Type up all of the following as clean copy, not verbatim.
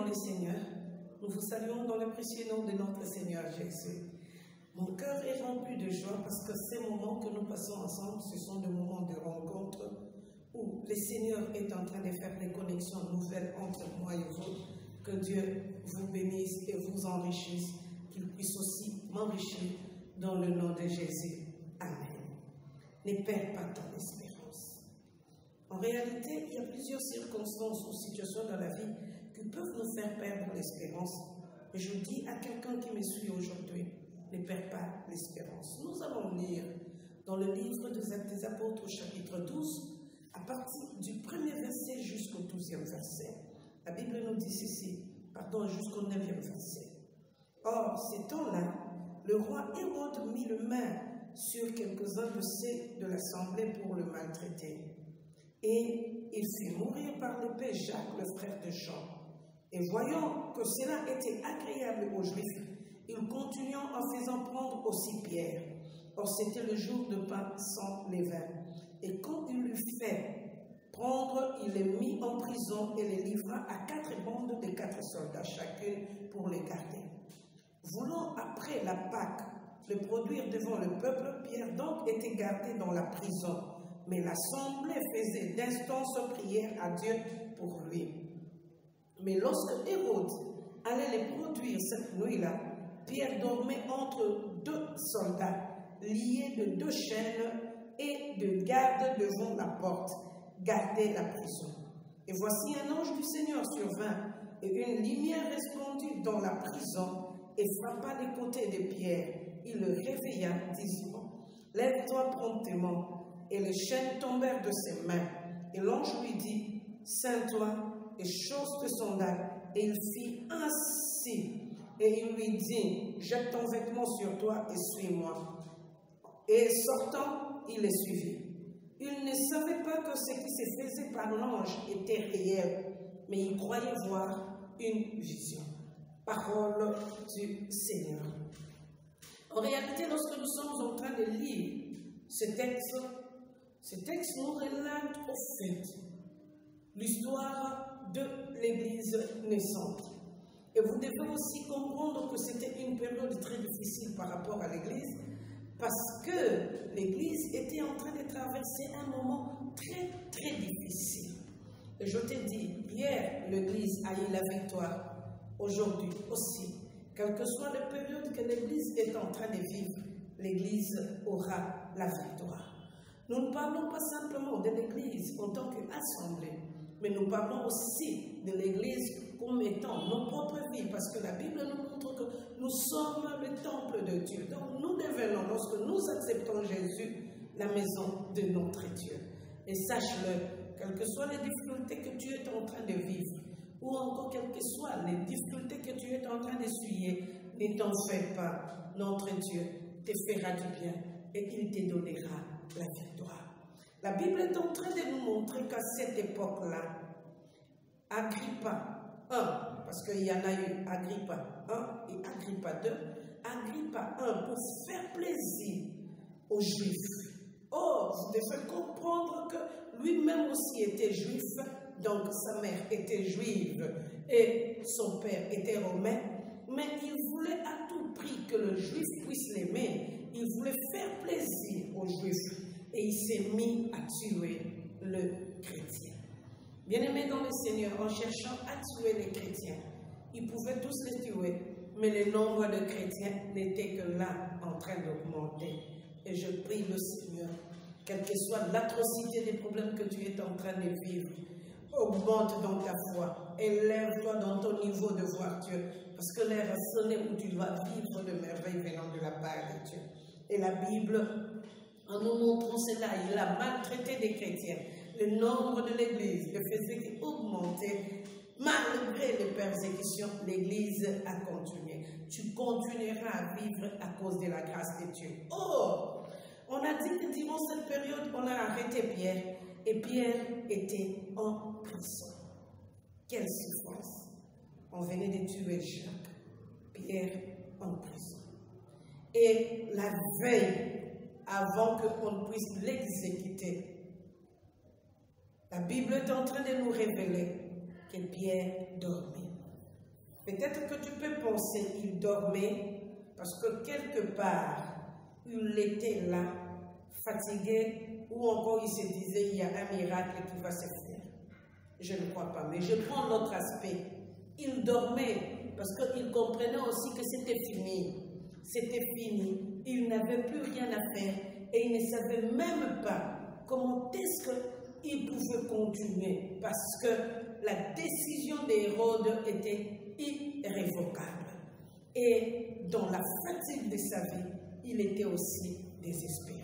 le Seigneur, nous vous saluons dans le précieux nom de notre Seigneur Jésus. Mon cœur est rempli de joie parce que ces moments que nous passons ensemble, ce sont des moments de rencontre où le Seigneur est en train de faire des connexions nouvelles entre moi et vous. Que Dieu vous bénisse et vous enrichisse, qu'il puisse aussi m'enrichir dans le nom de Jésus. Amen. Ne perds pas ton espérance. En réalité, il y a plusieurs circonstances ou situations dans la vie qui peuvent nous faire perdre l'espérance. Et je dis à quelqu'un qui me suit aujourd'hui, ne perds pas l'espérance. Nous allons lire dans le livre des Actes des Apôtres, chapitre 12, à partir du premier verset jusqu'au 12e verset. La Bible nous dit ceci, jusqu'au 9e verset. Or, ces temps-là, le roi Hérode mit le main sur quelques-uns de l'assemblée pour le maltraiter. Et il fit mourir par l'épée Jacques, le frère de Jean. Et voyant que cela était agréable aux Juifs, il continua en faisant prendre aussi Pierre. Or, c'était le jour de pain sans levain. Et quand il l'eut fait prendre, il les mit en prison et les livra à 4 bandes de 4 soldats chacune pour les garder. Voulant après la Pâque le produire devant le peuple, Pierre donc était gardé dans la prison. Mais l'assemblée faisait d'instances prières à Dieu pour lui. Mais lorsque Hérode allait les produire cette nuit-là, Pierre dormait entre 2 soldats, liés de 2 chaînes et de garde devant la porte, gardaient la prison. Et voici un ange du Seigneur survint, et une lumière resplendit dans la prison et frappa les côtés de Pierre. Il le réveilla, disant, « Lève-toi promptement. » Et les chaînes tombèrent de ses mains. Et l'ange lui dit, « Ceins-toi et chausse tes sandales. » Et il fit ainsi. Et il lui dit, « Jette ton vêtement sur toi et suis-moi. » Et sortant, il les suivit. Il ne savait pas que ce qui se faisait par l'ange était réel, mais il croyait voir une vision. Parole du Seigneur. En réalité, lorsque nous sommes en train de lire ce texte nous relate au fait l'histoire de l'Église naissante. Et vous devez aussi comprendre que c'était une période très difficile par rapport à l'Église, parce que l'Église était en train de traverser un moment très, très difficile. Et je te dis, hier, l'Église a eu la victoire. Aujourd'hui aussi, quelle que soit la période que l'Église est en train de vivre, l'Église aura la victoire. Nous ne parlons pas simplement de l'Église en tant qu'assemblée, mais nous parlons aussi de l'Église comme étant nos propres vies, parce que la Bible nous montre que nous sommes le temple de Dieu. Donc nous devenons, lorsque nous acceptons Jésus, la maison de notre Dieu. Et sache-le, quelles que soient les difficultés que tu es en train de vivre, ou encore quelles que soient les difficultés que tu es en train d'essuyer, ne t'en fais pas. Notre Dieu te fera du bien et il te donnera la victoire. La Bible est en train de nous montrer qu'à cette époque-là, Agrippa 1, parce qu'il y en a eu Agrippa 1 et Agrippa 2, Agrippa 1 pour faire plaisir aux Juifs. Or, vous devez comprendre que lui-même aussi était juif, donc sa mère était juive et son père était romain, mais il voulait à tout prix que le juif puisse l'aimer. Il voulait faire plaisir aux juifs et il s'est mis à tuer le chrétien. Bien-aimés dans le Seigneur, en cherchant à tuer les chrétiens, ils pouvaient tous les tuer, mais le nombre de chrétiens n'était que là en train d'augmenter. Et je prie le Seigneur, quelle que soit l'atrocité des problèmes que tu es en train de vivre, augmente dans ta foi, élève-toi dans ton niveau de voir Dieu, parce que l'heure a sonné où tu dois vivre de merveilles venant de la part de Dieu. Et la Bible, en nous montrant cela, il a maltraité des chrétiens. Le nombre de l'Église le faisait augmenter. Malgré les persécutions, l'Église a continué. Tu continueras à vivre à cause de la grâce de Dieu. Or, on a dit que durant cette période, on a arrêté Pierre. Et Pierre était en prison. Quelle souffrance! On venait de tuer Jacques. Pierre en prison. Et la veille, avant qu'on puisse l'exécuter, la Bible est en train de nous révéler que Pierre dormait. Peut-être que tu peux penser qu'il dormait parce que quelque part, il était là, fatigué, ou encore il se disait il y a un miracle qui va se faire. Je ne crois pas, mais je prends l'autre aspect. Il dormait parce qu'il comprenait aussi que c'était fini. C'était fini. Il n'avait plus rien à faire et il ne savait même pas comment est-ce qu'il pouvait continuer parce que la décision d'Hérode était irrévocable. Et dans la fatigue de sa vie, il était aussi désespéré.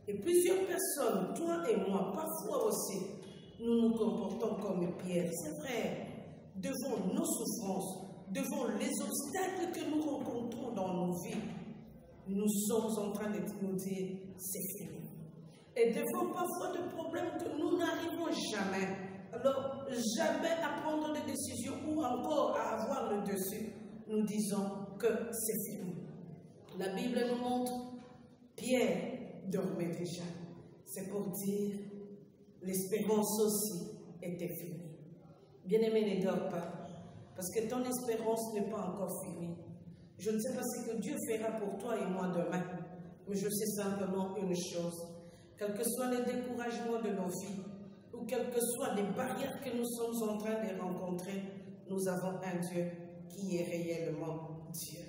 Et plusieurs personnes, toi et moi, parfois aussi, nous nous comportons comme Pierre. C'est vrai, devant nos souffrances, devant les obstacles que nous rencontrons dans nos vies, nous sommes en train de nous dire, c'est fini. Et devant parfois des problèmes que nous n'arrivons jamais, alors jamais à prendre des décisions ou encore à avoir le dessus, nous disons que c'est fini. La Bible nous montre, Pierre dormait déjà. C'est pour dire, l'espérance aussi était finie. Bien-aimé, ne dors pas, parce que ton espérance n'est pas encore finie. Je ne sais pas ce que Dieu fera pour toi et moi demain, mais je sais simplement une chose. Quels que soient les découragements de nos vies, ou quelles que soient les barrières que nous sommes en train de rencontrer, nous avons un Dieu qui est réellement Dieu.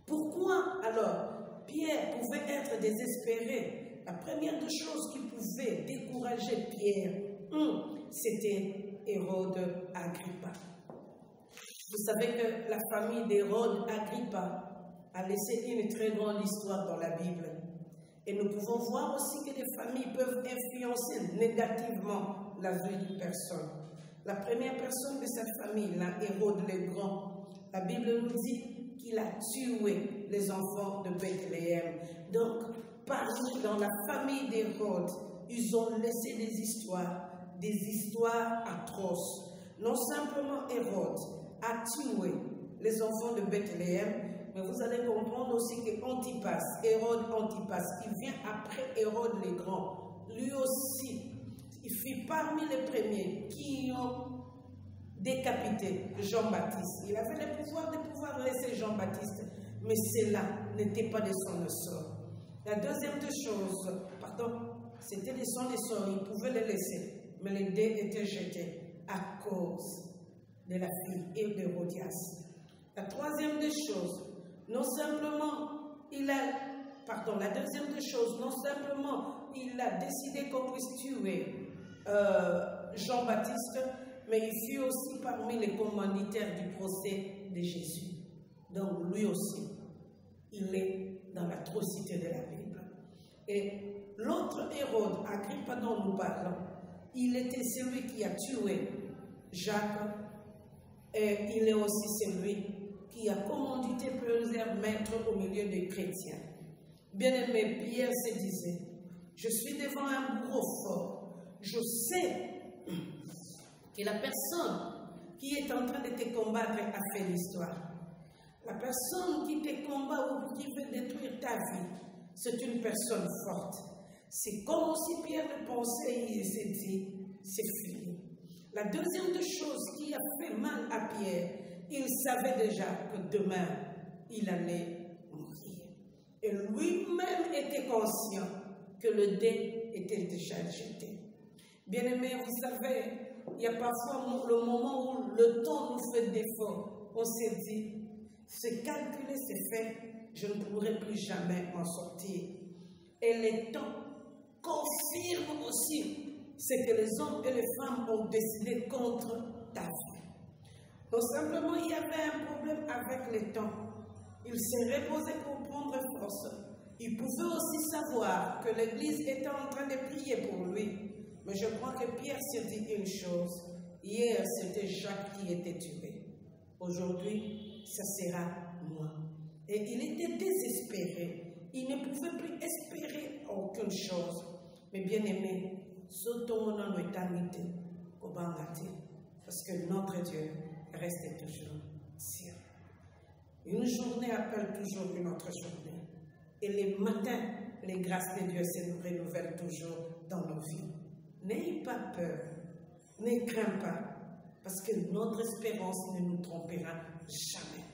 Pourquoi alors Pierre pouvait être désespéré? La première des choses qui pouvait décourager Pierre, c'était Hérode Agrippa. Vous savez que la famille d'Hérode Agrippa a laissé une très grande histoire dans la Bible. Et nous pouvons voir aussi que les familles peuvent influencer négativement la vie d'une personne. La première personne de cette famille, là, Hérode le Grand, la Bible nous dit qu'il a tué les enfants de Bethléem. Donc, dans la famille d'Hérode, ils ont laissé des histoires atroces. Non simplement Hérode a tué les enfants de Bethléem, mais vous allez comprendre aussi que Antipas, Hérode Antipas, qui vient après Hérode le Grand, lui aussi, il fut parmi les premiers qui ont décapité Jean-Baptiste. Il avait le pouvoir de pouvoir laisser Jean-Baptiste, mais cela n'était pas de son sort. La deuxième des choses, c'était de son sort, il pouvait le laisser, mais les dés étaient jetés à cause de la fille d'Hérodias. La troisième des choses, la deuxième des choses, non simplement il a décidé qu'on puisse tuer Jean-Baptiste, mais il fut aussi parmi les commanditaires du procès de Jésus. Donc lui aussi, il est dans l'atrocité de la Bible. Et l'autre Hérode, Agrippa dont nous parlons, il était celui qui a tué Jacques, et il est aussi celui qui a commandité plusieurs maîtres au milieu des chrétiens. Bien-aimé, Pierre se disait, je suis devant un bourreau fort, je sais que la personne qui est en train de te combattre a fait l'histoire. La personne qui te combat ou qui veut détruire ta vie, c'est une personne forte. C'est comme si Pierre le pensait et il s'est dit, c'est fini. La deuxième des choses qui a fait mal à Pierre, il savait déjà que demain, il allait mourir. Et lui-même était conscient que le dé était déjà jeté. Bien-aimés, vous savez, il y a parfois le moment où le temps nous fait défaut. On s'est dit, c'est calculé, c'est fait, je ne pourrai plus jamais m'en sortir. Et le temps confirme aussi ce que les hommes et les femmes ont décidé contre ta vie. Donc simplement, il y avait un problème avec le temps. Il s'est reposé pour prendre force. Il pouvait aussi savoir que l'Église était en train de prier pour lui. Mais je crois que Pierre s'est dit une chose. Hier, c'était Jacques qui était tué. Aujourd'hui, ce sera moi. Et il était désespéré. Il ne pouvait plus espérer aucune chose. Mais bien aimé, sautons dans l'éternité, parce que notre Dieu reste toujours Dieu. Une journée appelle toujours une autre journée. Et les matins, les grâces de Dieu se renouvellent toujours dans nos vies. N'ayez pas peur, ne crains pas. Parce que notre espérance ne nous trompera jamais.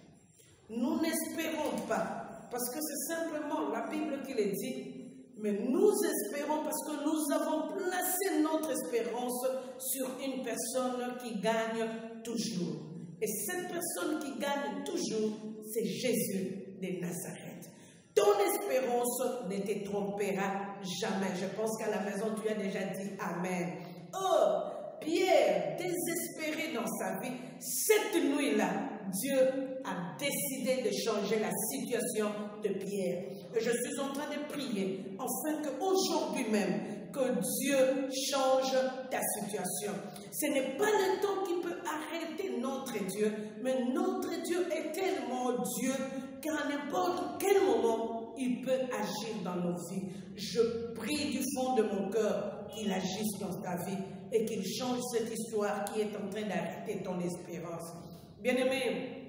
Nous n'espérons pas, parce que c'est simplement la Bible qui le dit, mais nous espérons parce que nous avons placé notre espérance sur une personne qui gagne toujours. Et cette personne qui gagne toujours, c'est Jésus de Nazareth. Ton espérance ne te trompera jamais. Je pense qu'à la maison, tu as déjà dit Amen. Oh, Pierre, désespéré dans sa vie, cette nuit-là, Dieu a décidé de changer la situation de Pierre. Et je suis en train de prier, afin qu'aujourd'hui même, que Dieu change ta situation. Ce n'est pas le temps qui peut arrêter notre Dieu, mais notre Dieu est tellement Dieu qu'à n'importe quel moment, il peut agir dans nos vies. Je prie du fond de mon cœur qu'il agisse dans ta vie et qu'il change cette histoire qui est en train d'arrêter ton espérance. Bien-aimé,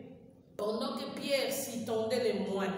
pendant que Pierre s'y tendait les mains,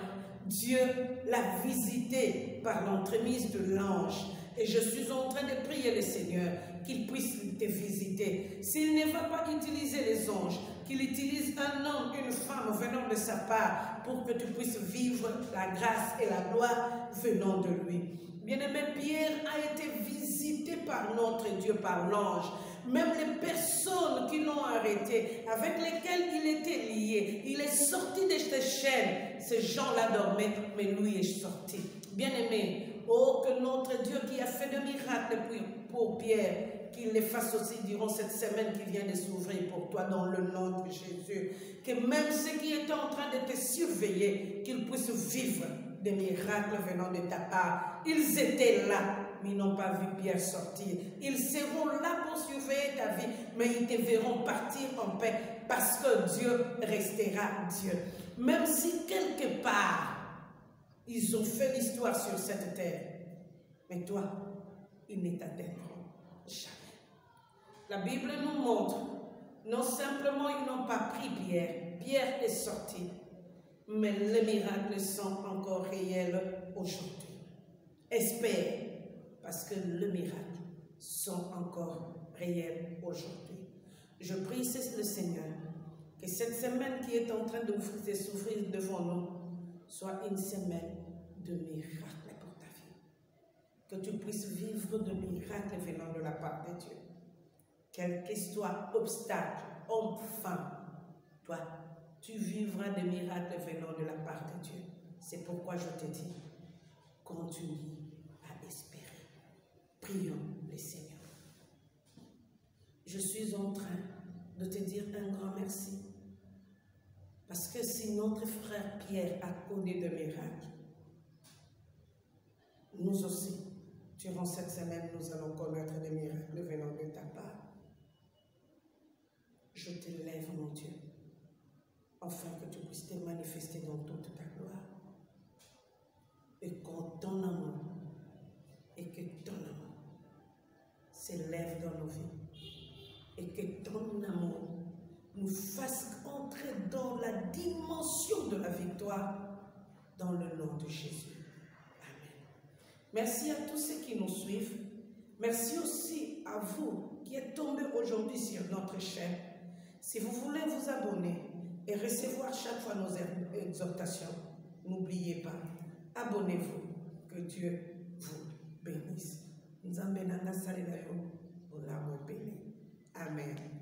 Dieu l'a visité par l'entremise de l'ange. Et je suis en train de prier le Seigneur qu'il puisse te visiter. S'il ne va pas utiliser les anges, qu'il utilise un homme, une femme venant de sa part pour que tu puisses vivre la grâce et la gloire venant de lui. Bien-aimé, Pierre a été visité par notre Dieu, par l'ange. Même les personnes qui l'ont arrêté, avec lesquelles il était lié, il est sorti de ces chaînes. Ces gens-là dormaient, mais lui est sorti. Bien-aimé, oh, que notre Dieu qui a fait de miracles pour Pierre, qu'il les fasse aussi durant cette semaine qui vient de s'ouvrir pour toi dans le nom de Jésus. Que même ceux qui étaient en train de te surveiller, qu'ils puissent vivre des miracles venant de ta part. Ils étaient là, mais ils n'ont pas vu Pierre sortir. Ils seront là pour surveiller ta vie, mais ils te verront partir en paix parce que Dieu restera Dieu. Même si quelque part, ils ont fait l'histoire sur cette terre, mais toi, ils ne t'atteindront jamais. La Bible nous montre, non simplement ils n'ont pas pris Pierre, Pierre est sorti, mais les miracles sont encore réels aujourd'hui. Espère, parce que les miracles sont encore réels aujourd'hui. Je prie le Seigneur que cette semaine qui est en train de s'ouvrir devant nous soit une semaine de miracles pour ta vie. Que tu puisses vivre de miracles venant de la part de Dieu. Quel que soit obstacle, homme, femme, toi, tu vivras des miracles venant de la part de Dieu. C'est pourquoi je te dis, continue à espérer. Prions le Seigneur. Je suis en train de te dire un grand merci. Parce que si notre frère Pierre a connu de miracles, nous aussi, durant cette semaine, nous allons connaître des miracles venant de ta part. Je te lève, mon Dieu, afin que tu puisses te manifester dans toute ta gloire. Et que ton amour, s'élève dans nos vies. Et que ton amour nous fasse entrer dans la dimension de la victoire dans le nom de Jésus. Amen. Merci à tous ceux qui nous suivent. Merci aussi à vous qui êtes tombés aujourd'hui sur notre chaîne. Si vous voulez vous abonner et recevoir chaque fois nos exhortations, n'oubliez pas, abonnez-vous. Que Dieu vous bénisse. Amen.